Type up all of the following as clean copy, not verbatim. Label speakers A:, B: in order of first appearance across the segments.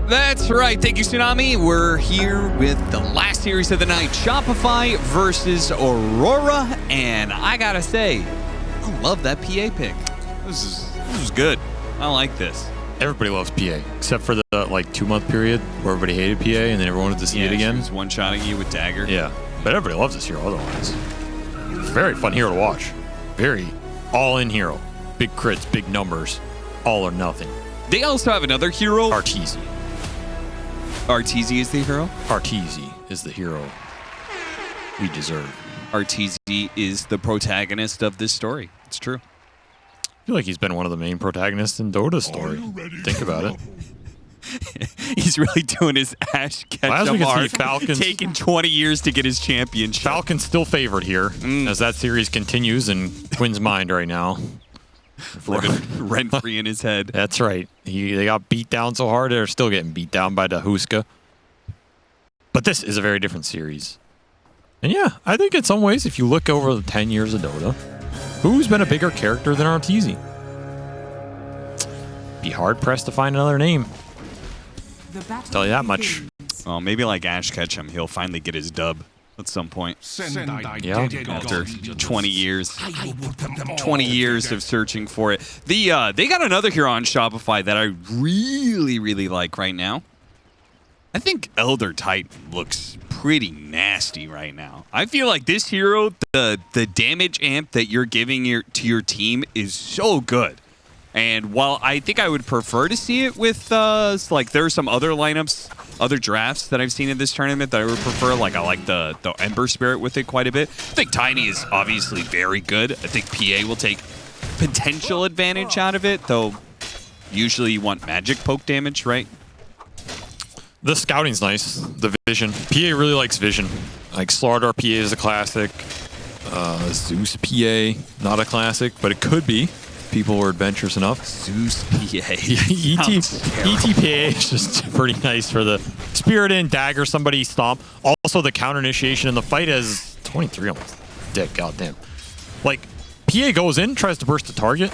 A: That's right. Thank you, Tsunami. We're here with the last series of the night, Shopify versus Aurora. And I gotta say, I love that PA pick. This is good. I like this.
B: Everybody loves PA, except for the 2-month period where everybody hated PA and then everyone wanted to see it again.
A: She was one-shotting you with Dagger.
B: Yeah, but everybody loves this hero otherwise. Very fun hero to watch. Very all-in hero. Big crits, big numbers, all or nothing.
A: They also have another hero.
B: Arteezy.
A: Arteezy is the hero?
B: Arteezy is the hero we deserve.
A: Arteezy is the protagonist of this story. It's true.
B: I feel like he's been one of the main protagonists in Dota's story. Think about it.
A: He's really doing his Ash Ketchum arc.
B: Falcon's
A: taking 20 years to get his championship.
B: Falcon's still favored here as that series continues in Quinn's mind right now.
A: Rent-free in his head.
B: That's right. They got beat down so hard, they're still getting beat down by the Huska. But this is a very different series. And yeah, I think in some ways, if you look over the 10 years of Dota, who's been a bigger character than Arteezy? Be hard-pressed to find another name. Tell you that much.
A: Well, maybe like Ash Ketchum, he'll finally get his dub at some point.
B: Yeah.
A: After 20 years. 20 years of searching for it. They got another hero on Shopify that I really, really like right now. I think Elder Titan looks pretty nasty right now. I feel like this hero, the damage amp that you're giving to your team is so good. And while I think I would prefer to see it with, there are some other lineups, other drafts that I've seen in this tournament that I would prefer. Like, I like the Ember Spirit with it quite a bit. I think Tiny is obviously very good. I think PA will take potential advantage out of it, though usually you want magic poke damage, right?
B: The scouting's nice. The vision. PA really likes vision. Like, Slardar PA is a classic. Zeus PA, not a classic, but it could be. People were adventurous enough.
A: Zeus PA.
B: ETPA is just pretty nice for the Spirit in, Dagger, somebody stomp. Also, the counter initiation in the fight has 23 almost. Dick, goddamn. Like, PA goes in, tries to burst the target.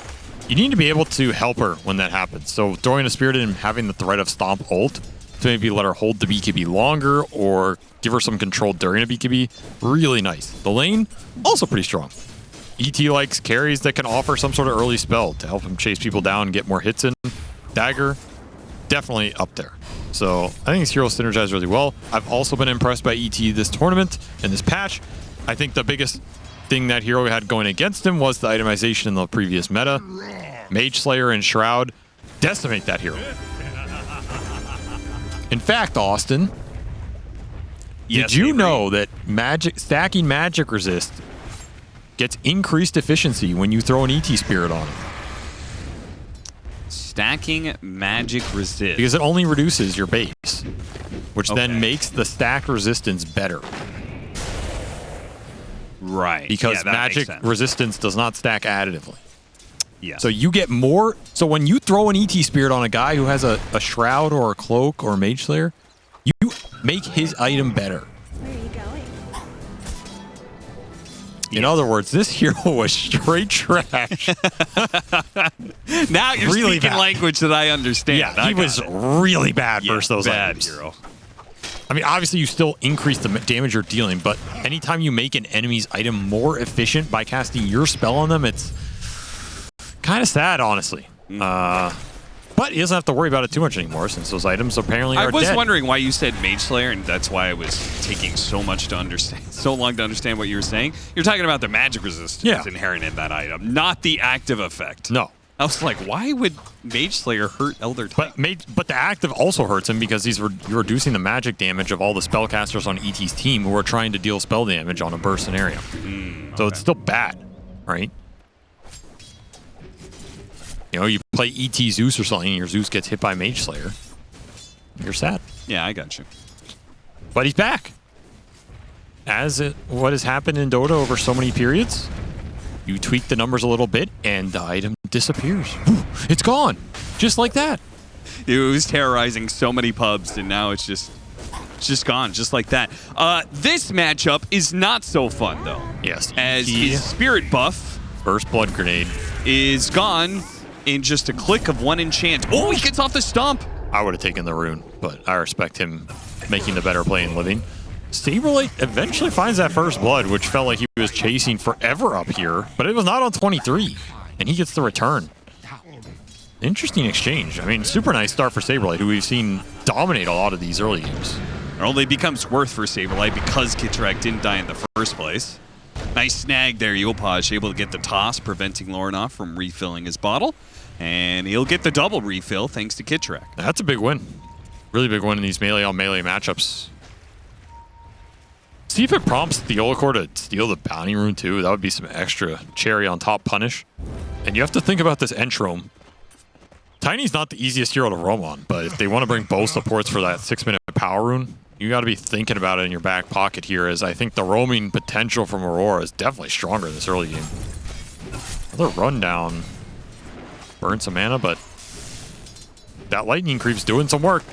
B: You need to be able to help her when that happens. So, throwing a Spirit in and having the threat of stomp ult to maybe let her hold the BKB longer or give her some control during a BKB, really nice. The lane, also pretty strong. ET likes carries that can offer some sort of early spell to help him chase people down and get more hits in. Dagger, definitely up there. So I think his hero synergized really well. I've also been impressed by ET this tournament and this patch. I think the biggest thing that hero had going against him was the itemization in the previous meta. Mage Slayer and Shroud decimate that hero. In fact, Austin, did you know that stacking magic resist gets increased efficiency when you throw an ET Spirit on it?
A: Stacking magic resist.
B: Because it only reduces your base, which then makes the stack resistance better.
A: Right.
B: Because magic resistance does not stack additively.
A: Yeah.
B: So you get more. So when you throw an ET Spirit on a guy who has a Shroud or a Cloak or a Mage Slayer, you make his item better. In other words, this hero was straight trash.
A: Now you're
B: really
A: speaking
B: bad
A: language that I understand.
B: Yeah, he was really bad versus those items.
A: Hero.
B: I mean, obviously you still increase the damage you're dealing, but anytime you make an enemy's item more efficient by casting your spell on them, it's kind of sad, honestly. But he doesn't have to worry about it too much anymore since those items apparently are dead.
A: I was wondering why you said Mage Slayer, and that's why I was taking so long to understand what you were saying. You're talking about the magic resistance inherent in that item, not the active effect.
B: No.
A: I was like, why would Mage Slayer hurt Elder Titan?
B: But the active also hurts him because you're reducing the magic damage of all the spellcasters on ET's team who are trying to deal spell damage on a burst scenario. So it's still bad, right? You know, you play ET Zeus or something and your Zeus gets hit by Mage Slayer. You're sad.
A: Yeah, I got you.
B: But he's back. What has happened in Dota over so many periods, you tweak the numbers a little bit and the item disappears. It's gone. Just like that.
A: It was terrorizing so many pubs and now it's just gone, just like that. This matchup is not so fun, though.
B: Yes.
A: As his Spirit buff...
B: First Blood Grenade.
A: ...is gone in just a click of one enchant. Oh, he gets off the stomp.
B: I would have taken the rune, but I respect him making the better play and living. Saberlight eventually finds that first blood, which felt like he was chasing forever up here, but it was not on 23, and he gets the return. Interesting exchange. I mean, super nice start for Saberlight, who we've seen dominate a lot of these early games.
A: It only becomes worth for Saberlight because Kitrak didn't die in the first place. Nice snag there, Yopaj, able to get the toss, preventing Lorinov from refilling his bottle. And he'll get the double refill thanks to Kitrak.
B: That's a big win. Really big win in these melee-on-melee matchups. See if it prompts the Olacor to steal the bounty rune too. That would be some extra cherry on top punish. And you have to think about this Entrom. Tiny's not the easiest hero to roam on, but if they want to bring both supports for that 6-minute power rune, you got to be thinking about it in your back pocket here, as I think the roaming potential from Aurora is definitely stronger this early game. Another rundown. Burn some mana, but that lightning creep's doing some work.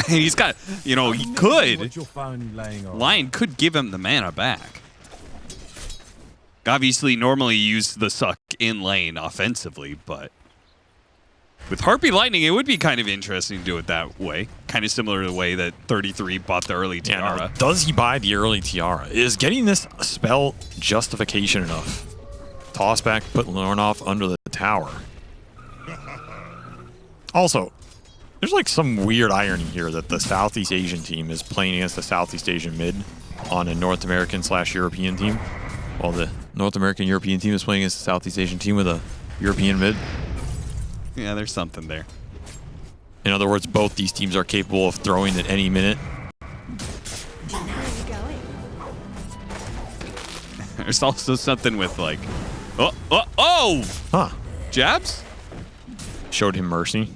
A: He's got, you know, he could. Lion could give him the mana back. Obviously, normally use the suck in lane offensively, but with Harpy Lightning, it would be kind of interesting to do it that way. Kind of similar to the way that 33 bought the early Tiara.
B: Yeah, does he buy the early Tiara? Is getting this spell justification enough? Toss back, put Lorinov under the tower. Also, there's like some weird irony here that the Southeast Asian team is playing against the Southeast Asian mid on a North American/European team, while the North American-European team is playing against the Southeast Asian team with a European mid.
A: Yeah, there's something there.
B: In other words, both these teams are capable of throwing at any minute.
A: There's also something with like, oh!
B: Huh.
A: Jabs?
B: Showed him mercy.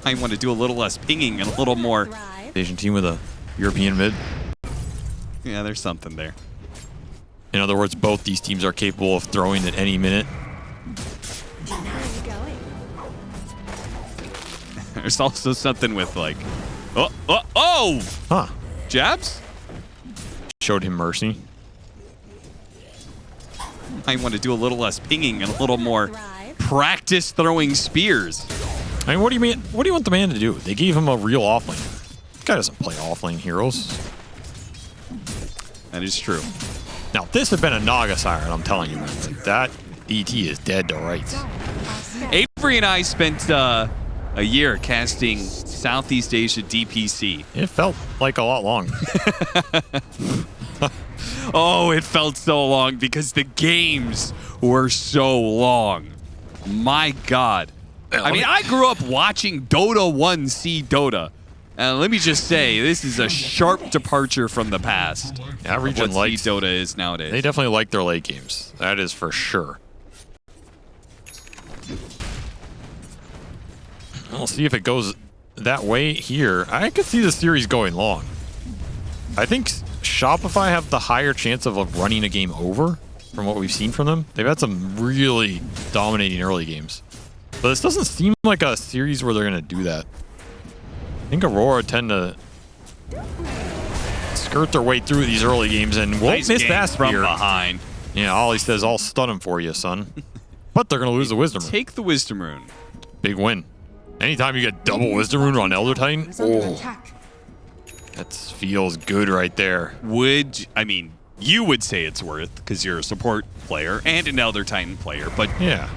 A: I want to do a little less pinging and a little more.
B: Asian team with a European mid.
A: Yeah, there's something there.
B: In other words, both these teams are capable of throwing at any minute.
A: There's also something with like, oh!
B: Huh.
A: Jabs?
B: Showed him mercy.
A: I want to do a little less pinging and a little more practice throwing spears.
B: I mean, what do you mean? What do you want the man to do? They gave him a real offlane. This guy doesn't play offlane heroes.
A: That is true.
B: Now, if this had been a Naga Siren, I'm telling you, man, that DT is dead to rights.
A: Avery and I spent a year casting Southeast Asia DPC.
B: It felt like a lot long.
A: Oh, it felt so long because the games were so long. My God. I mean, I grew up watching Dota 1 see Dota. And let me just say, this is a sharp departure from the past.
B: That region
A: what
B: likes
A: Dota is nowadays.
B: They definitely like their late games. That is for sure. We'll see if it goes that way here. I could see the series going long. I think Shopify have the higher chance of running a game over from what we've seen from them. They've had some really dominating early games. But this doesn't seem like a series where they're going to do that. I think Aurora tend to skirt their way through these early games and won't miss that
A: from
B: spear.
A: behind.
B: Yeah, Ollie says, I'll stun him for you, son. But they're going to lose the Wisdom Rune.
A: Take the Wisdom Rune.
B: Big win. Anytime you get double Wisdom Rune on Elder Titan, that feels good right there.
A: You would say it's worth because you're a support player and an Elder Titan player, but
B: yeah.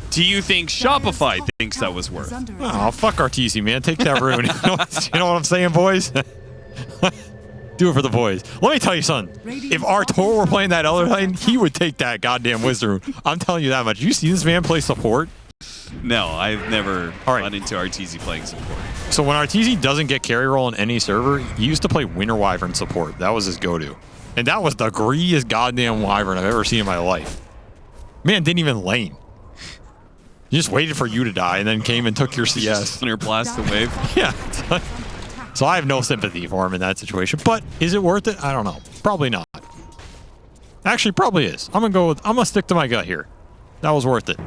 A: Do you think Shopify thinks that was worth?
B: Oh, fuck RTC, man. Take that rune. You know what I'm saying, boys? Do it for the boys. Let me tell you, son. If Artur were playing that Elder Titan, he would take that goddamn Wisdom Rune. I'm telling you that much. You see this man play support?
A: No, I've never run into RTZ playing support.
B: So when RTZ doesn't get carry roll on any server, he used to play Winter Wyvern support. That was his go-to. And that was the greediest goddamn Wyvern I've ever seen in my life. Man didn't even lane. He just waited for you to die and then came and took your CS.
A: Thunder blast the wave.
B: Yeah. So I have no sympathy for him in that situation. But is it worth it? I don't know. Probably not. Actually, probably is. I'm gonna stick to my gut here. That was worth it.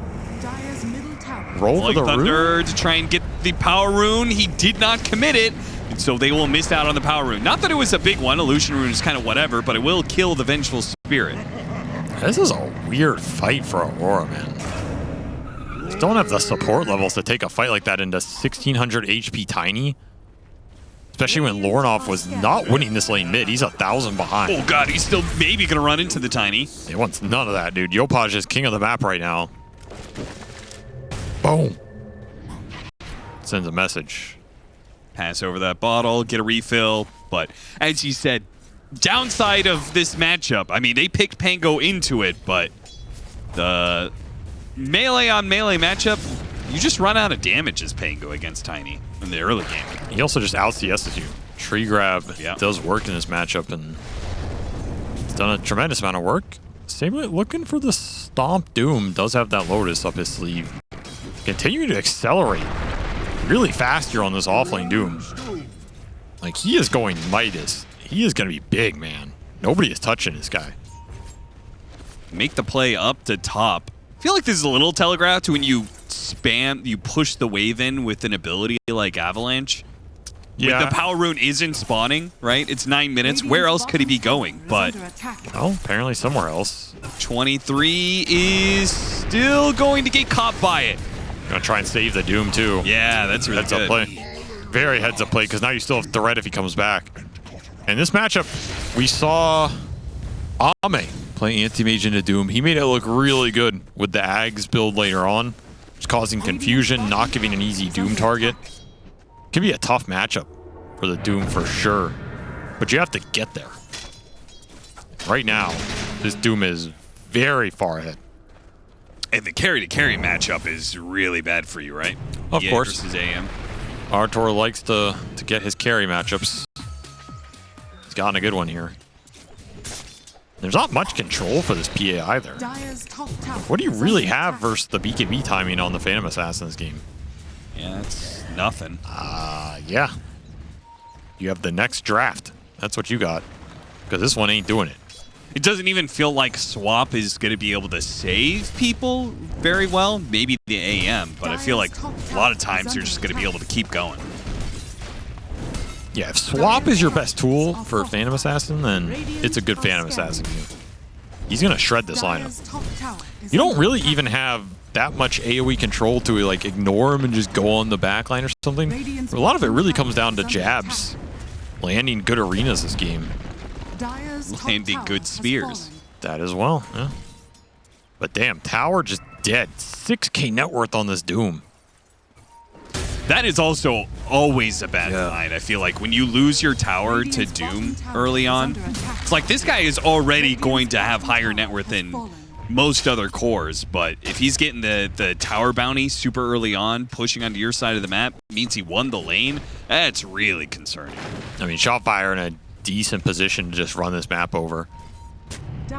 B: Roll for the
A: Thunder
B: rune
A: to try and get the power rune. He did not commit it, and so they will miss out on the power rune. Not that it was a big one. Illusion rune is kind of whatever, but it will kill the Vengeful Spirit.
B: This is a weird fight for Aurora, man. don't have the support levels to take a fight like that into 1600 HP Tiny. Especially when Lornoff was not winning this lane mid. He's 1,000 behind.
A: Oh god, he's still maybe gonna run into the Tiny.
B: He wants none of that, dude. Yopaj is king of the map right now. Boom. Sends a message.
A: Pass over that bottle, get a refill. But as you said, downside of this matchup, I mean, they picked Pango into it, but the melee on melee matchup, you just run out of damage as Pango against Tiny in the early game.
B: He also just out CS's you. Tree grab does work in this matchup, and he's done a tremendous amount of work. Saberlight looking for the Stomp Doom. Does have that Lotus up his sleeve. Continuing to accelerate really fast here on this offlane Doom. Like, he is going Midas. He is going to be big, man. Nobody is touching this guy.
A: Make the play up to top. I feel like this is a little telegraphed when you push the wave in with an ability like Avalanche.
B: Yeah.
A: When the power rune isn't spawning, right? It's 9 minutes. Where else could he be going? But
B: oh, apparently somewhere else.
A: 23 is still going to get caught by it.
B: Gonna try and save the Doom too.
A: Yeah, that's really
B: heads
A: good.
B: Up play. Very heads up play, because now you still have threat if he comes back. In this matchup, we saw Ame play anti-mage into Doom. He made it look really good with the Ags build later on. Just causing confusion, not giving an easy Doom target. Could be a tough matchup for the Doom for sure. But you have to get there. Right now, this Doom is very far ahead.
A: And the carry-to-carry matchup is really bad for you, right?
B: Of course.
A: Versus AM.
B: Artur likes to get his carry matchups. He's gotten a good one here. There's not much control for this PA either. What do you really have versus the BKB timing on the Phantom Assassin's game?
A: Yeah, it's nothing.
B: Yeah. You have the next draft. That's what you got. Because this one ain't doing it.
A: It doesn't even feel like Swap is going to be able to save people very well. Maybe the AM, but I feel like a lot of times you're just going to be able to keep going.
B: Yeah, if Swap is your best tool for Phantom Assassin, then it's a good Phantom Assassin game. He's going to shred this lineup. You don't really even have that much AoE control to like ignore him and just go on the backline or something. A lot of it really comes down to jabs. Landing good arenas this game.
A: Landing good spears.
B: That as well, yeah. But damn, tower just dead. 6k net worth on this Doom.
A: That is also always a bad sign. I feel like when you lose your tower to Doom early on, it's like this guy is already going to have higher net worth than most other cores, but if he's getting the tower bounty super early on, pushing onto your side of the map, means he won the lane, that's really concerning.
B: I mean, Shopify are in a decent position to just run this map over.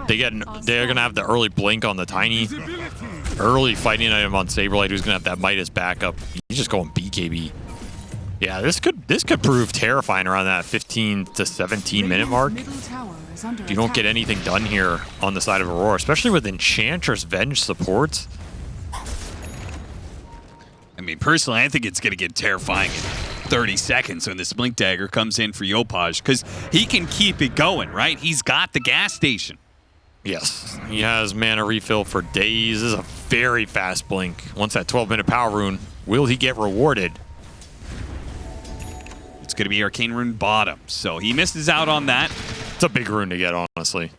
B: They're gonna have the early blink on the Tiny, early fighting item on Saberlight, who's gonna have that Midas backup. He's just going BKB. Yeah, this could prove terrifying around that 15 to 17 minute mark. If you don't get anything done here on the side of Aurora, especially with Enchantress Venge supports.
A: I mean, personally, I think it's going to get terrifying in 30 seconds when this Blink Dagger comes in for Yopaj, because he can keep it going, right? He's got the gas station.
B: Yes, he has mana refill for days. This is a very fast Blink. Once that 12-minute power rune, will he get rewarded?
A: It's going to be Arcane Rune bottom, so he misses out on that.
B: It's a big rune to get, honestly.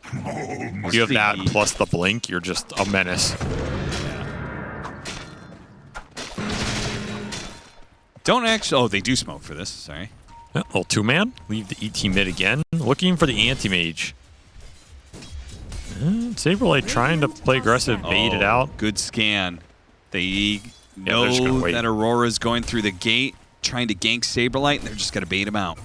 B: If you have that plus the Blink, you're just a menace.
A: Don't actually... Oh, they do smoke for this. Sorry.
B: Yeah, little two-man. Leave the ET mid again. Looking for the anti-mage. Saberlight trying to play aggressive, bait it out.
A: Good scan. They know that Aurora's going through the gate, trying to gank Saberlight, and they're just going to bait him out.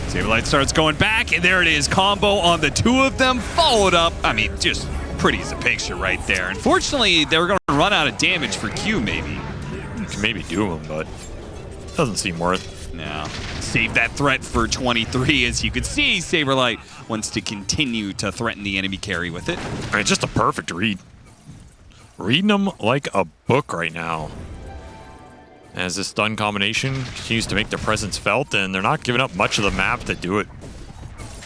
A: Saberlight starts going back, and there it is. Combo on the two of them, followed up. I mean, just pretty as a picture right there. Unfortunately, they were going to run out of damage for Q, maybe.
B: You can maybe do him, but doesn't seem worth.
A: No. Save that threat for 23. As you can see, Saberlight wants to continue to threaten the enemy carry with it.
B: All right, just a perfect read. Reading them like a book right now. As this stun combination continues to make their presence felt, and they're not giving up much of the map to do it.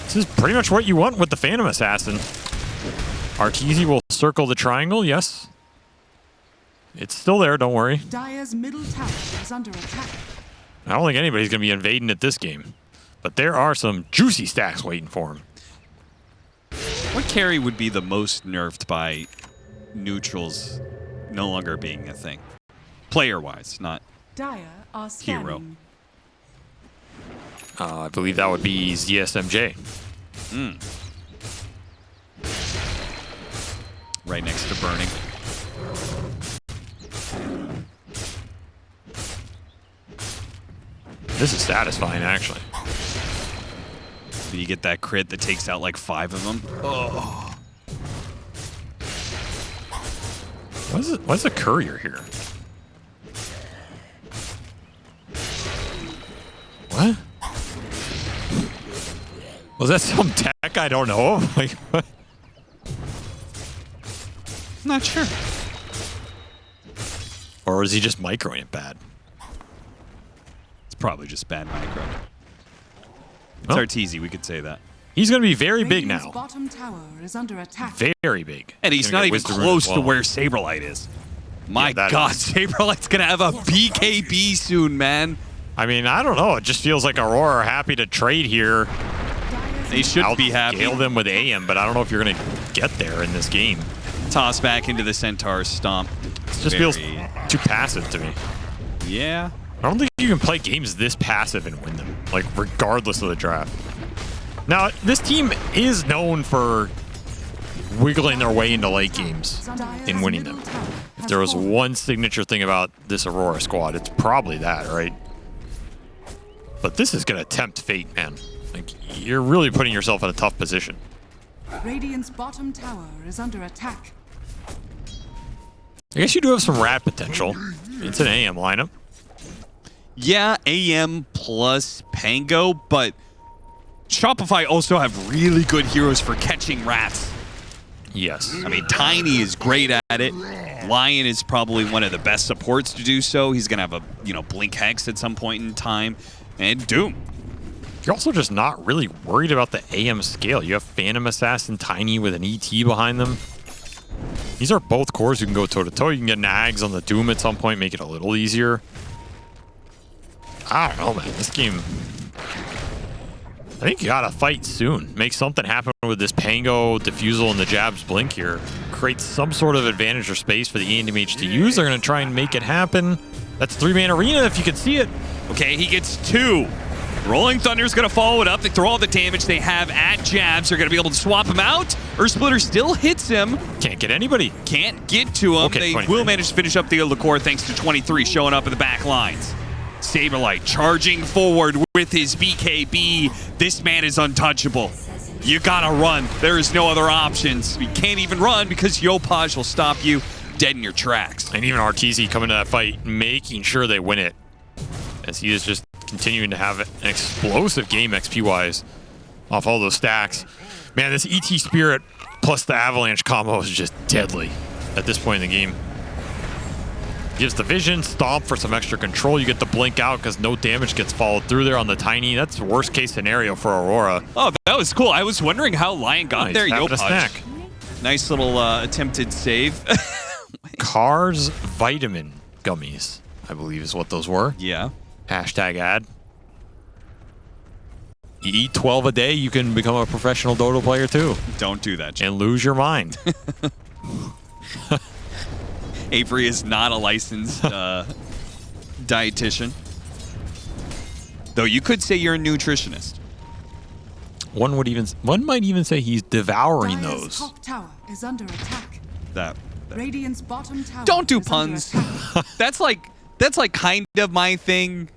B: This is pretty much what you want with the Phantom Assassin. Arteezy will circle the triangle, yes. It's still there, don't worry.
C: Dire's middle tower is under attack.
B: I don't think anybody's going to be invading at this game. But there are some juicy stacks waiting for him.
A: What carry would be the most nerfed by neutrals no longer being a thing? Player-wise, not
C: Dire are scanning.
A: hero.
B: I believe that would be ZSMJ.
A: Right next to burning.
B: This is satisfying, actually.
A: You get that crit that takes out like 5 of them. Oh.
B: What's a courier here? What? Was that some tech I don't know of? Like, what?
A: Not sure.
B: Or is he just microing it bad?
A: It's probably just bad micro. It's
B: Oh.
A: Arteezy, we could say that.
B: He's going to be very big
C: Radiant's
B: now.
C: bottom tower is under attack.
B: Very big.
A: And he's
B: Gonna
A: not
B: get
A: even
B: Wisdom Rune
A: close
B: as
A: to
B: well.
A: where Saberlight is. My
B: that
A: God,
B: is.
A: Saberlight's going to have a BKB soon, man.
B: I mean, I don't know. It just feels like Aurora are happy to trade here.
C: Dire's
A: They should
B: I'll
A: be happy.
B: scale them with AM, but I don't know if you're going to get there in this game.
A: Toss back into the Centaur's stomp.
B: It just feels too passive to me.
A: Yeah.
B: I don't think you can play games this passive and win them, like regardless of the draft. Now, this team is known for wiggling their way into late games and winning them. If there was one signature thing about this Aurora squad, it's probably that, right? But this is going to tempt fate, man. Like, you're really putting yourself in a tough position.
C: Radiant's bottom tower is under attack.
B: I guess you do have some rat potential. It's an AM lineup.
A: Yeah, AM plus Pango, but Shopify also have really good heroes for catching rats.
B: Yes.
A: I mean, Tiny is great at it. Lion is probably one of the best supports to do so. He's gonna have a Blink Hex at some point in time, and Doom.
B: You're also just not really worried about the AM scale. You have Phantom Assassin, Tiny with an ET behind them. These are both cores you can go toe-to-toe. You can get Nags on the Doom at some point, make it a little easier. I don't know, man. This game... I think you gotta fight soon. Make something happen with this Pango, Diffusal, and the Jabs Blink here. Create some sort of advantage or space for the AMH to use. They're gonna try and make it happen. That's 3-man arena if you can see it.
A: Okay, he gets 2. Rolling Thunder's gonna follow it up. They throw all the damage they have at Jabs. They're gonna be able to swap him out. Earth Splitter still hits him.
B: Can't get anybody.
A: Can't get to him.
B: Okay,
A: they
B: 23.
A: will manage to finish up the Liqueur thanks to 23 showing up in the back lines. Saberlight charging forward with his BKB. This man is untouchable. You gotta run. There is no other options. You can't even run because Yopaj will stop you dead in your tracks.
B: And even Arteezy coming to that fight, making sure they win it. As he is just continuing to have an explosive game XP-wise off all those stacks. Man, this ET Spirit plus the Avalanche combo is just deadly at this point in the game. Gives the vision, stomp for some extra control. You get the blink out because no damage gets followed through there on the Tiny. That's worst case scenario for Aurora.
A: Oh, that was cool. I was wondering how Lion got
B: Nice,
A: there.
B: having a
A: Yopaj.
B: snack.
A: Nice little attempted save.
B: Cars Vitamin Gummies, I believe is what those were.
A: Yeah.
B: Hashtag ad. You eat 12 a day, you can become a professional Dota player too.
A: Don't do that, Jim.
B: And lose your mind.
A: Avery is not a licensed dietitian. Though you could say you're a nutritionist.
B: One might even say he's devouring
C: Dire's
B: those.
C: top tower is under attack.
A: That
C: Radiant's bottom tower
A: Don't do
C: is under
A: puns.
C: attack.
A: that's like kind of my thing.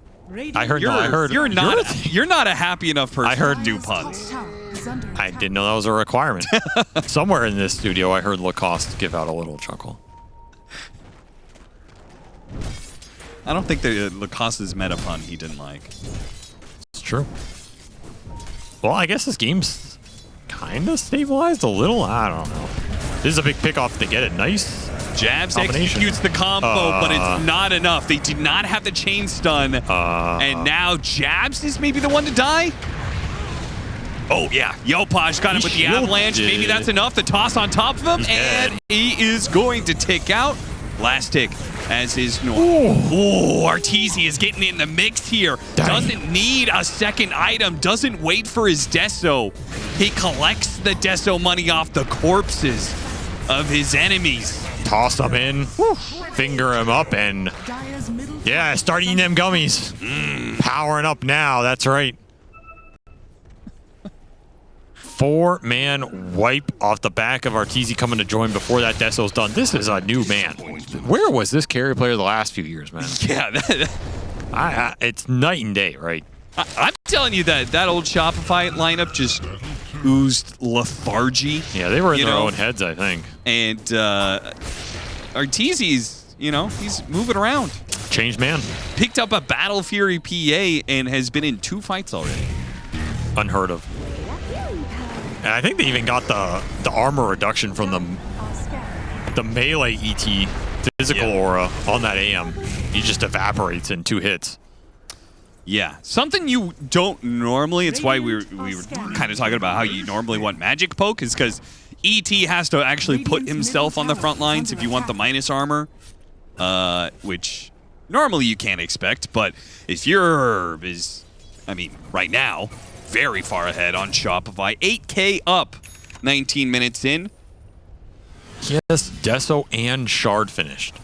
B: I heard. No, I heard.
A: You're not a happy enough person
B: I heard
A: to do
C: Dire's
A: puns.
C: top tower is under
B: I
C: attack.
B: didn't know that was a requirement. Somewhere in this studio, I heard Lacoste give out a little chuckle.
A: I don't think that Lacoste's meta pun he didn't like.
B: It's true. Well, I guess this game's kind of stabilized a little. I don't know. This is a big pick-off to get it. Nice.
A: Jabs
B: Combination.
A: executes the combo, but it's not enough. They did not have the chain stun. And now Jabs is maybe the one to die? Oh, yeah. Yopaj got him with the avalanche. Maybe that's enough. The toss on top of him, and he is going to tick out. Last tick, as is normal. Oh, Arteezy is getting in the mix here. Doesn't need a second item. Doesn't wait for his Deso. He collects the Deso money off the corpses of his enemies.
B: Toss them in, finger him up, and yeah, start eating them gummies. Powering up now, that's right. 4-man wipe off the back of Arteezy coming to join before that Deso's done. This is a new man. Where was this carry player the last few years, man?
A: Yeah.
B: It's night and day, right?
A: I'm telling you that old Shopify lineup just oozed lethargy.
B: Yeah, they were in their own heads, I think.
A: And Arteezy's, he's moving around.
B: Changed man.
A: Picked up a Battle Fury PA and has been in 2 fights already.
B: Unheard of. And I think they even got the armor reduction from the melee ET physical aura on that AM. He just evaporates in 2 hits.
A: Yeah, something you don't normally. It's why we were kind of talking about how you normally want magic poke, is because ET has to actually put himself on the front lines if you want the minus armor, which normally you can't expect. But if your herb is, right now, very far ahead on Shopify, 8K up, 19 minutes in.
B: Yes, Deso and Shard finished.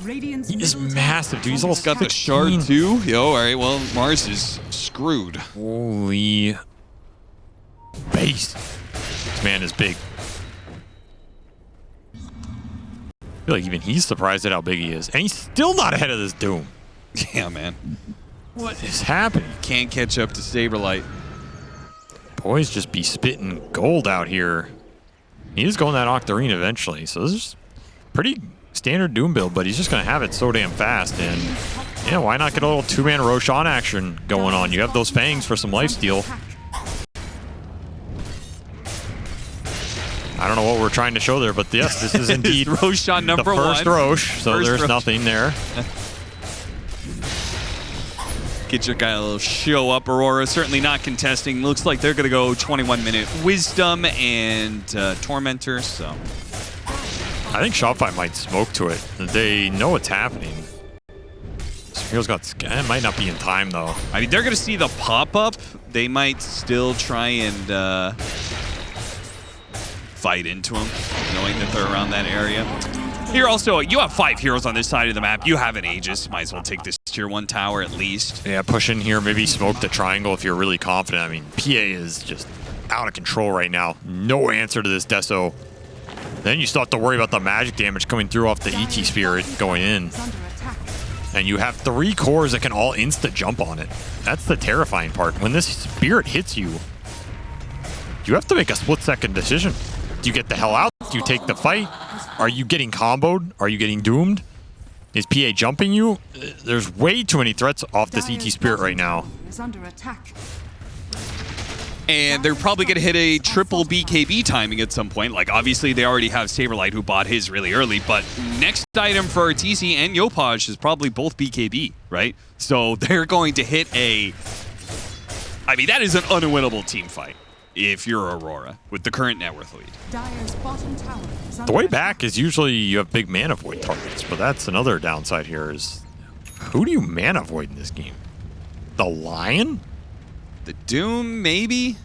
B: He is massive, dude. He's almost
A: got the Shard too. Yo, all right. Well, Mars is screwed.
B: Holy base. This man is big. I feel like even he's surprised at how big he is, and he's still not ahead of this Doom.
A: Yeah, man.
B: What is happening?
A: Can't catch up to Saberlight.
B: Boys just be spitting gold out here. He is going that Octarine eventually, so this is pretty standard Doom build, but he's just going to have it so damn fast. And yeah, why not get a little 2-man Roshan action going on? You have those fangs for some lifesteal. I don't know what we're trying to show there, but yes, this is indeed
A: Roshan number
B: the first
A: one.
B: Rosh, so
A: First
B: there's
A: Rosh.
B: nothing there.
A: Get your guy a little show up, Aurora. Certainly not contesting. Looks like they're going to go 21-minute Wisdom and Tormentor, so.
B: I think Shopify might smoke to it. They know what's happening. Hero's got it might not be in time, though.
A: They're going to see the pop-up. They might still try and fight into him, knowing that they're around that area. Here also, you have 5 heroes on this side of the map. You have an Aegis. Might as well take this tier 1 tower at least.
B: Yeah, push in here. Maybe smoke the triangle if you're really confident. PA is just out of control right now. No answer to this Deso. Then you still have to worry about the magic damage coming through off the ET Spirit going in. And you have 3 cores that can all insta-jump on it. That's the terrifying part. When this Spirit hits you, you have to make a split-second decision. Do you get the hell out? Do you take the fight? Are you getting comboed? Are you getting doomed? Is PA jumping you? There's way too many threats off this ET Spirit right now.
A: And they're probably going to hit a triple BKB timing at some point. Like, obviously, they already have Saberlight, who bought his really early. But next item for Arteezy and Yopaj is probably both BKB, right? So they're going to hit a... that is an unwinnable team fight if you're Aurora with the current net worth lead.
B: The way back is usually you have big mana void targets, but that's another downside here is who do you mana void in this game? The Lion?
A: The Doom, maybe?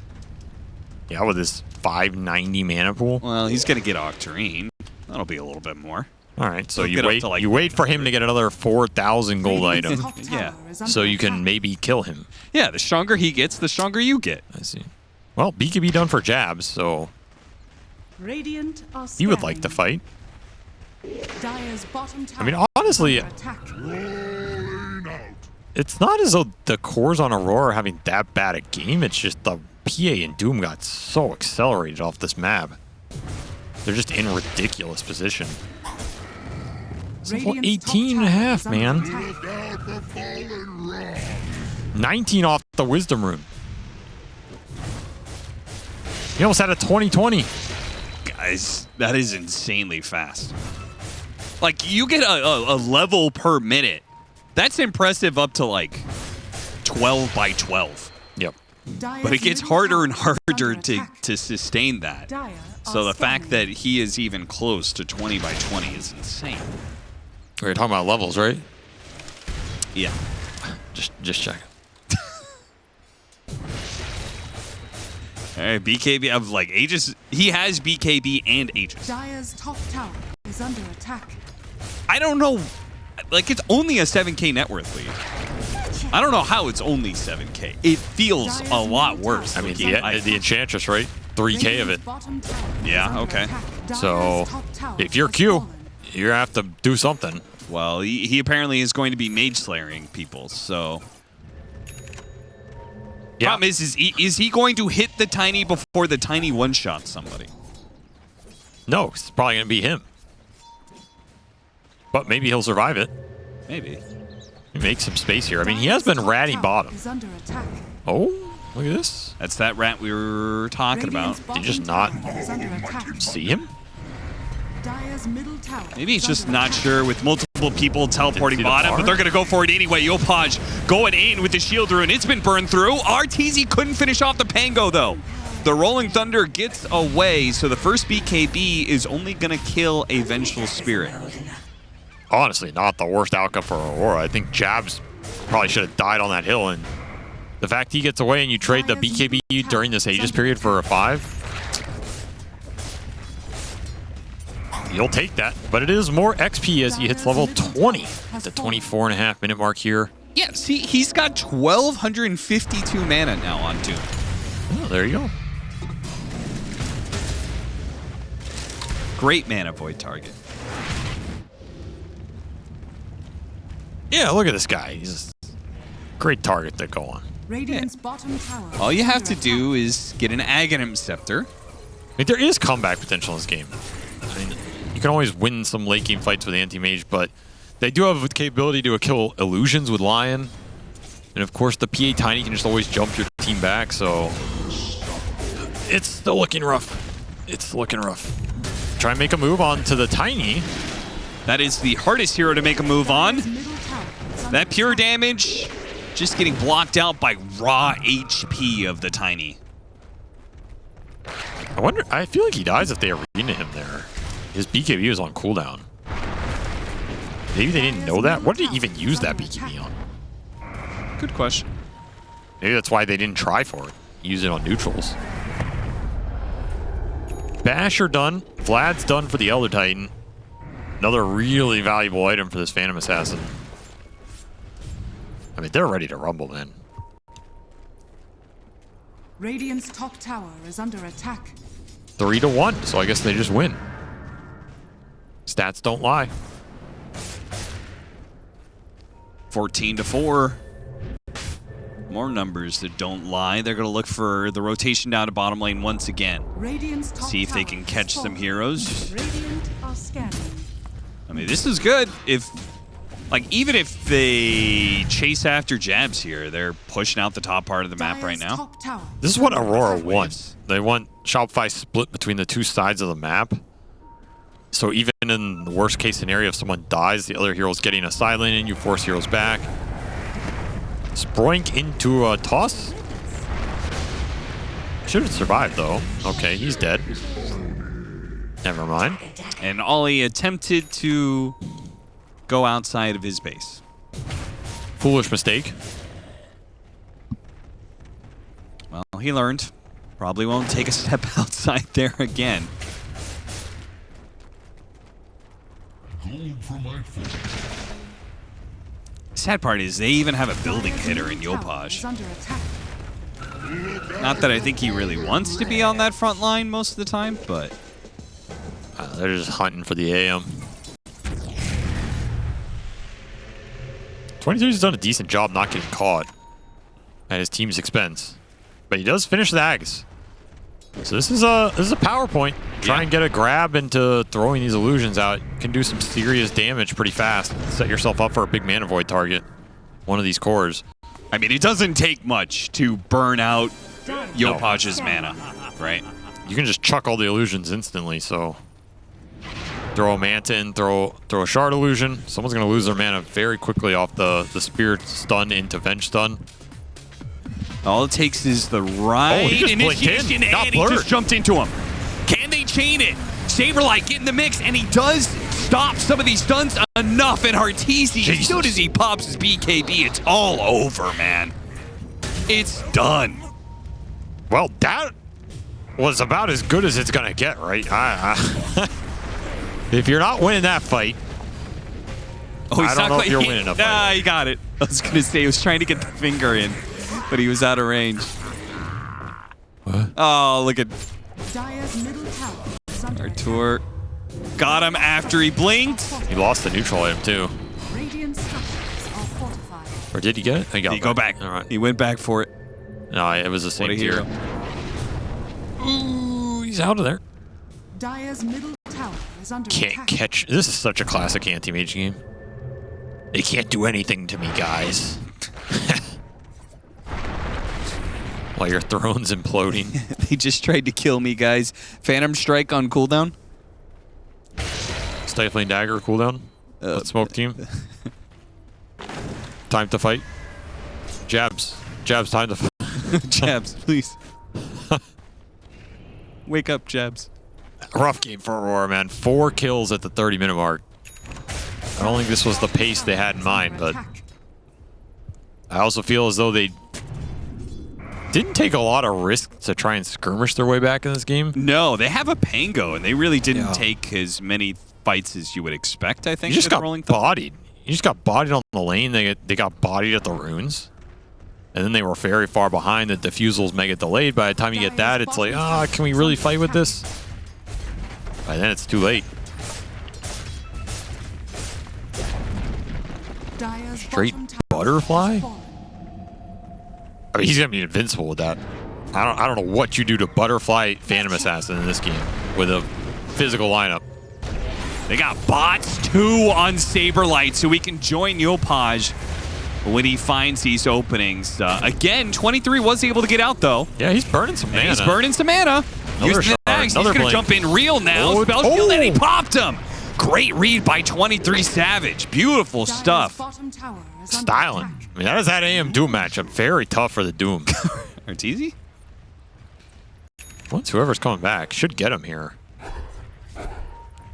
B: Yeah, with his 590 mana pool.
A: Well, he's going to get Octarine. That'll be a little bit more.
B: All right, so you wait for him to get another 4,000 gold item.
A: Yeah.
B: So you can maybe kill him.
A: Yeah, the stronger he gets, the stronger you get.
B: I see. Well, BKB done for jabs, so he would like to fight. Honestly, it's not as though the cores on Aurora are having that bad a game. It's just the PA and Doom got so accelerated off this map. They're just in ridiculous position. It's level 18 and a half, man. 19 off the Wisdom Rune. He almost had a 2020.
A: Guys, that is insanely fast. Like, you get a level per minute. That's impressive up to, 12 by 12.
B: Yep.
A: but it gets harder and harder to sustain that. So the fact that he is even close to 20 by 20 is insane.
B: We're talking about levels, right?
A: Yeah.
B: Just check.
A: All right, BKB of like Aegis. He has BKB and Aegis.
C: Dire's top tower is under attack.
A: I don't know. Like, it's only a 7K net worth lead. I don't know how it's only 7K. It feels a lot worse.
B: I mean, the Enchantress, right? 3K of it.
A: Yeah, okay.
B: So if you're Q, you have to do something.
A: Well, he apparently is going to be mage slayering people, so...
B: Yeah.
A: Problem is he going to hit the Tiny before the Tiny one-shot somebody?
B: No, it's probably going to be him. But maybe he'll survive it.
A: Maybe.
B: He makes some space here. I mean, he has been ratting bottom. Oh, look at this.
A: That's that rat we were talking about.
B: Did you just not see him?
A: Maybe he's just not sure with multiple people teleporting bottom, but they're going to go for it anyway. Yopaj going in with the shield rune. It's been burned through. RTZ couldn't finish off the Pango, though. The Rolling Thunder gets away, so the first BKB is only going to kill a Vengeful Spirit.
B: Honestly, not the worst outcome for Aurora. I think Jabs probably should have died on that hill, and the fact he gets away and you trade the BKB during this Aegis period for a 5, you'll take that. But it is more XP as he hits level 20 at the 24.5-minute mark here.
A: Yeah, see, he's got 1,252 mana now on Doom.
B: Oh, there you go.
A: Great mana void target.
B: Yeah, look at this guy. He's a great target to go on.
C: Radiant's bottom tower.
A: All you have to do is get an Aghanim Scepter.
B: I mean, there is comeback potential in this game. I mean, you can always win some late game fights with anti-mage, but they do have the capability to kill illusions with Lion. And of course, the PA Tiny can just always jump your team back, so it's still looking rough. It's looking rough. Try and make a move on to the Tiny.
A: That is the hardest hero to make a move on. That pure damage just getting blocked out by raw HP of the Tiny.
B: I feel like he dies if they arena him there. His BKB was on cooldown. Maybe they didn't know that? What did he even use that BKB on?
A: Good question.
B: Maybe that's why they didn't try for it. Use it on neutrals. Basher done. Vlad's done for the Elder Titan. Another really valuable item for this Phantom Assassin. I mean, they're ready to rumble, man.
C: Radiant's top tower is under attack.
B: 3-1, so I guess they just win. Stats don't lie.
A: 14-4. More numbers that don't lie. They're going to look for the rotation down to bottom lane once again.
C: Radiant's top
A: See if they
C: tower
A: can catch
C: is
A: some
C: falling.
A: heroes.
C: Radiant are scanning.
A: I mean, this is good. Even if they chase after Jabs here, they're pushing out the top part of the map right
C: Dire's
A: now.
C: top tower
B: This is what Aurora wants. They want Shopify split between the two sides of the map. So even in the worst case scenario, if someone dies, the other hero's getting a side lane and you force heroes back. Sproink into a toss. Should have survived though. Okay, he's dead. Never mind.
A: And Ollie attempted to go outside of his base.
B: Foolish mistake.
A: Well, he learned. Probably won't take a step outside there again. Sad part is they even have a building hitter in Yopaj. Not that I think he really wants to be on that front line most of the time, but...
B: They're just hunting for the AM. 23's done a decent job not getting caught at his team's expense. But he does finish the Ags. So this is a power point. Try and get a grab into throwing these illusions out. You can do some serious damage pretty fast. Set yourself up for a big mana void target. One of these cores.
A: I mean, it doesn't take much to burn out Yopaj's mana, right?
B: You can just chuck all the illusions instantly, so... Throw a Manta in, throw a Shard Illusion. Someone's going to lose their mana very quickly off the Spirit stun into Venge stun.
A: All it takes is the right
B: he just blinked in.
A: initiation,
B: Not
A: and he
B: blurred.
A: just jumped into him. Can they chain it? Saberlight get in the mix, and he does stop some of these stuns enough. And Arteezy, as soon as he pops his BKB, it's all over, man. It's done.
B: Well, that was about as good as it's going to get, right? If you're not winning that fight, I don't know if you're winning a fight.
A: Nah, he got it. I was going to say he was trying to get the finger in, but he was out of range.
B: What?
A: Oh, look at
C: Dire's middle tower is under attack.
A: Artur. Got him after he blinked.
B: He lost the neutral item, too.
C: Radiant structures are fortified.
B: Or did he get it? He got
A: He go back.
B: All right.
A: He went back for it.
B: No, it was the
A: What
B: same
A: a
B: tier.
A: hero.
B: Ooh, he's out of there.
C: Dire's middle tower is under
B: Can't
C: attack.
B: catch. This is such a classic anti-mage game. They can't do anything to me, guys. While your throne's imploding.
A: They just tried to kill me, guys. Phantom Strike on cooldown.
B: Stifling Dagger cooldown. Let's smoke team. Time to fight. Jabs. Jabs, time to fight.
A: Jabs, please. Wake up, Jabs.
B: Rough game for Aurora, man. 4 kills at the 30-minute mark. I don't think this was the pace they had in mind, but I also feel as though they didn't take a lot of risk to try and skirmish their way back in this game.
A: No, they have a Pango, and they really didn't take as many fights as you would expect, I think.
B: You just
A: with
B: got
A: Rolling Thunder.
B: bodied. You just got bodied on the lane. They got bodied at the runes. And then they were very far behind. The diffusal's mega delayed. By the time you get that, it's like, can we really fight with this? By then, it's too late.
C: Dire's
B: Straight
C: bottom tower
B: butterfly?
C: has fallen.
B: I mean, he's gonna be invincible with that. I don't know what you do to butterfly Phantom Assassin in this game with a physical lineup.
A: They got bots too on Saberlight, so we can join Yopaj when he finds these openings. Again, 23 was able to get out, though.
B: Yeah, he's burning some mana.
A: He's burning some mana.
B: Another
A: Using the
B: shard,
A: Axe. He's
B: another
A: going to
B: blink.
A: jump in real now.
B: Oh,
A: Spellshield, and he
B: oh.
A: popped him. Great read by 23 Savage. Beautiful
C: Dire's
A: stuff.
C: bottom tower is under
B: Styling.
C: attack.
B: I mean, that is that AM Doom matchup. Very tough for the Doom.
A: Arteezy?
B: Once whoever's coming back should get him here.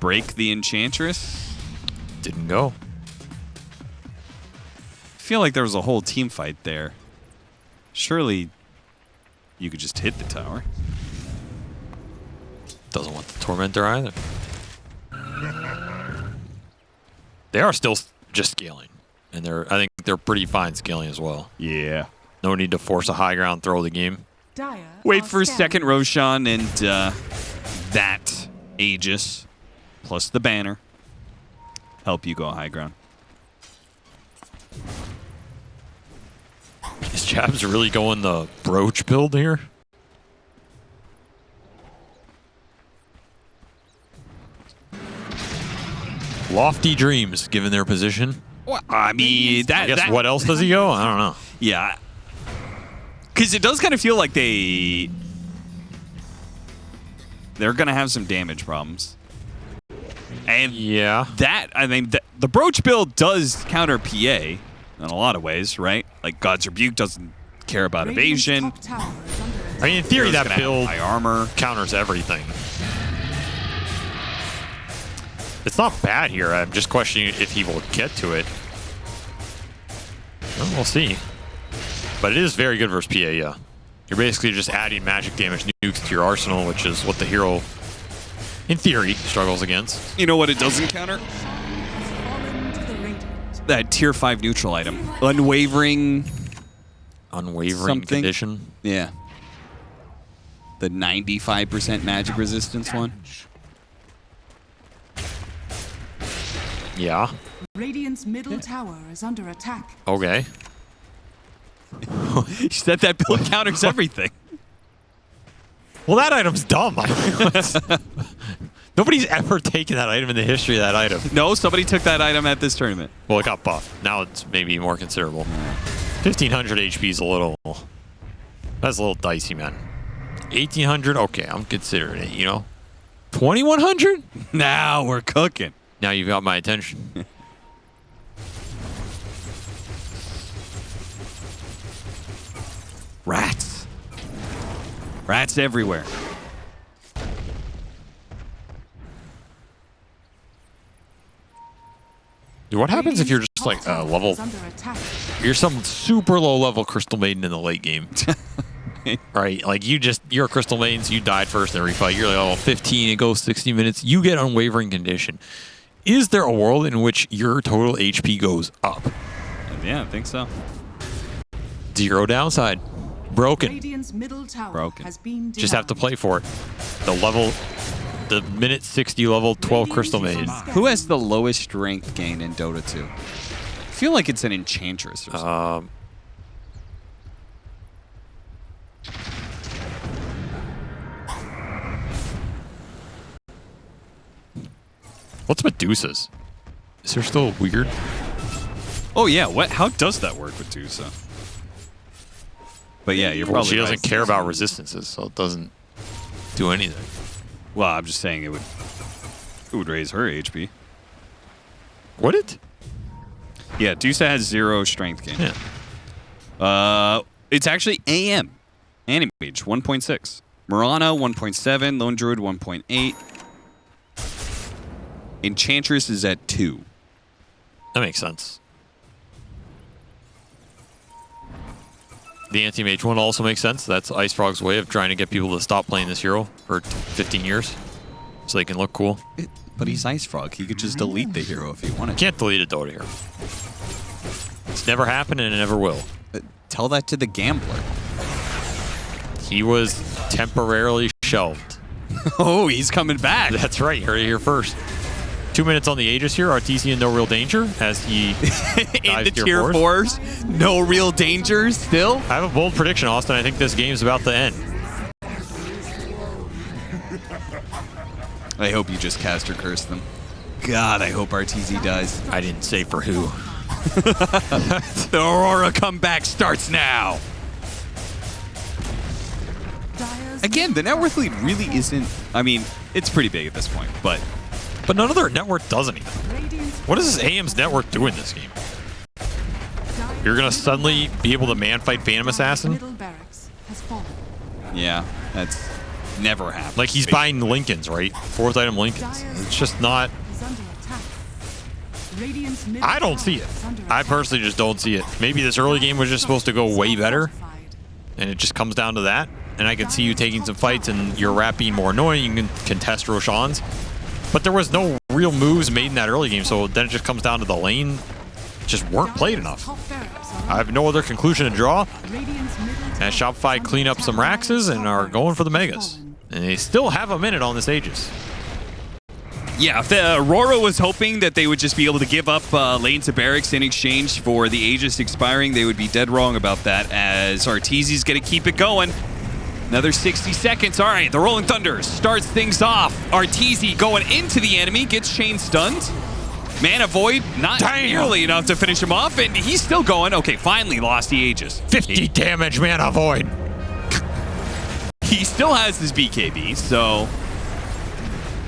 A: Break the Enchantress.
B: Didn't go.
A: I feel like there was a whole team fight there. Surely you could just hit the tower.
B: Doesn't want the Tormentor either. They are still just scaling. And I think they're pretty fine scaling as well.
A: Yeah.
B: No need to force a high ground throw of the game.
C: Dire
A: Wait
C: are
A: for a
C: scanning.
A: second, Roshan, and that Aegis plus the banner help you go high ground.
B: Is Jabs really going the brooch build here? Lofty dreams, given their position.
A: Well, I mean,
B: I guess what else does he go? I don't know.
A: Yeah. Because it does kind of feel like they're going to have some damage problems. And
B: Yeah.
A: that, I mean, the brooch build does counter PA in a lot of ways, right? Like God's Rebuke doesn't care about
C: Radiant's
A: evasion.
C: top tower is under attack.
B: I mean, in theory,
A: Hero's
B: that
A: gonna have
B: build
A: high armor.
B: counters everything. It's not bad here. I'm just questioning if he will get to it. Well, we'll see. But it is very good versus PA, yeah. You're basically just adding magic damage nukes to your arsenal, which is what the hero, in theory, struggles against.
A: You know what it doesn't counter?
C: Has fallen to the radiant.
A: That tier 5 neutral item. Unwavering.
B: Unwavering
A: Something.
B: condition.
A: Yeah. The 95% magic resistance one.
B: Yeah.
C: Radiant's middle tower is under attack.
B: Okay.
A: You said that build counters everything.
B: Well, that item's dumb. Nobody's ever taken that item in the history of that item.
A: No, somebody took that item at this tournament.
B: Well, it got buffed. Now it's maybe more considerable. 1,500 HP is a little... That's a little dicey, man. 1,800? Okay, I'm considering it, you know? 2,100?
A: Now we're cooking.
B: Now you've got my attention.
A: Rats. Rats everywhere.
B: Dude, what happens if you're just like level? You're some super low level Crystal Maiden in the late game, right? Like you're a Crystal Maiden, so you died first in every fight. You're like, oh, 15, it goes 60 minutes. You get Unwavering Condition. Is there a world in which your total HP goes up?
A: Yeah, I think so.
B: 0 downside. Broken.
C: Radiant's middle tower
A: Broken.
C: has been
B: Just have to play for it. The minute 60 level 12 Crystal Maiden.
A: Who has the lowest strength gain in Dota 2? I feel like it's an Enchantress or something.
B: What's Medusa's? Is there still weird?
A: Oh yeah, what? How does that work with Medusa? But yeah, you're
B: Well,
A: probably
B: she doesn't
A: right.
B: care about resistances, so it doesn't do anything.
A: Well, I'm just saying it would raise her HP.
B: Would it?
A: Yeah, Medusa has 0 strength gain.
B: Yeah.
A: It's actually AM. Anime Mage 1.6. Murana 1.7. Lone Druid 1.8. Enchantress is at 2.
B: That makes sense. The anti-mage one also makes sense. That's Ice Frog's way of trying to get people to stop playing this hero for 15 years so they can look cool.
A: But he's Ice Frog. He could just delete the hero if he wanted.
B: Can't delete a Dota hero. It's never happened and it never will.
A: Tell that to the gambler.
B: He was temporarily shelved.
A: Oh, he's coming back.
B: That's right. You heard it here first. 2 minutes on the Aegis here. Artesian in no real danger as he
A: in the tier 4s. No real danger still.
B: I have a bold prediction, Austin. I think this game's about to end.
A: I hope you just cast or curse them. God, I hope RTZ dies.
B: I didn't say for who.
A: The Aurora comeback starts now. Again, the net worth lead really isn't... I mean, it's pretty big at this point, but
B: none of their network does anything. What does this AM's network do in this game? You're going to suddenly be able to man-fight Phantom Assassin?
A: Yeah, that's never happened.
B: Like, he's buying Lincolns, right? 4th item Lincolns. It's just not... I don't see it. I personally just don't see it. Maybe this early game was just supposed to go way better, and it just comes down to that. And I can see you taking some fights and your rap being more annoying. You can contest Roshan's. But there was no real moves made in that early game, so then it just comes down to the lane. Just weren't played enough. I have no other conclusion to draw. And Shopify clean up some Raxes and are going for the Megas. And they still have a minute on this Aegis.
A: Yeah, if the Aurora was hoping that they would just be able to give up lanes to barracks in exchange for the Aegis expiring, they would be dead wrong about that, as Arteezy's going to keep it going. Another 60 seconds. All right, the Rolling Thunder starts things off. Arteezy going into the enemy, gets chain stunned. Mana Void, not nearly enough to finish him off, and he's still going. Okay, finally lost the Aegis.
B: 50 damage, Mana Void.
A: He still has his BKB, so...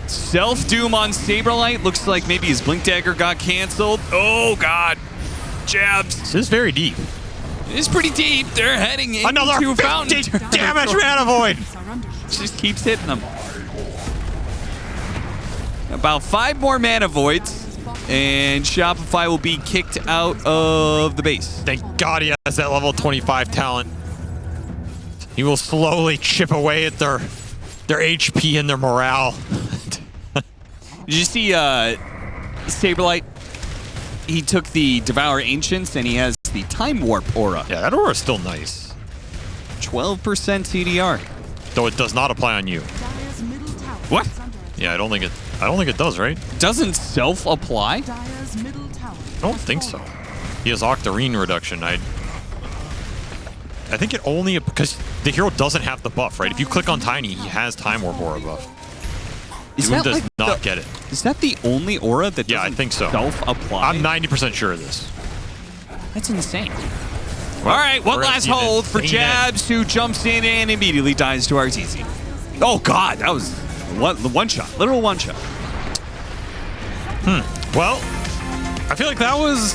A: Self-doom on Saberlight. Looks like maybe his Blink Dagger got canceled. Oh, God. Jabs.
B: This is very deep.
A: It's pretty deep. They're heading into
B: Another 50
A: Fountain.
B: damage, Mana Void.
A: Just keeps hitting them. About 5 more Mana Voids, and Shopify will be kicked out of the base.
B: Thank God he has that level 25 talent. He will slowly chip away at their HP and their morale.
A: Did you see Saberlight? He took the Devour Ancients, and he has the Time Warp Aura.
B: Yeah, that aura is still nice.
A: 12% CDR.
B: Though it does not apply on you.
A: What?
B: Yeah, I don't think it does, right?
A: Doesn't self-apply?
B: I don't think so. He has Octarine reduction. I think it only because the hero doesn't have the buff, right? If you click on Tiny, he has Time Warp Aura buff. Doom does not get it.
A: Is that the only aura that doesn't
B: I think so.
A: self-apply?
B: I'm 90% sure of this.
A: That's insane. All right, one last hold for Jabs, who jumps in and immediately dies to Arteezy. Oh, God, that was one shot, literal one shot.
B: Well, I feel like that was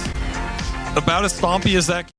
B: about as stompy as that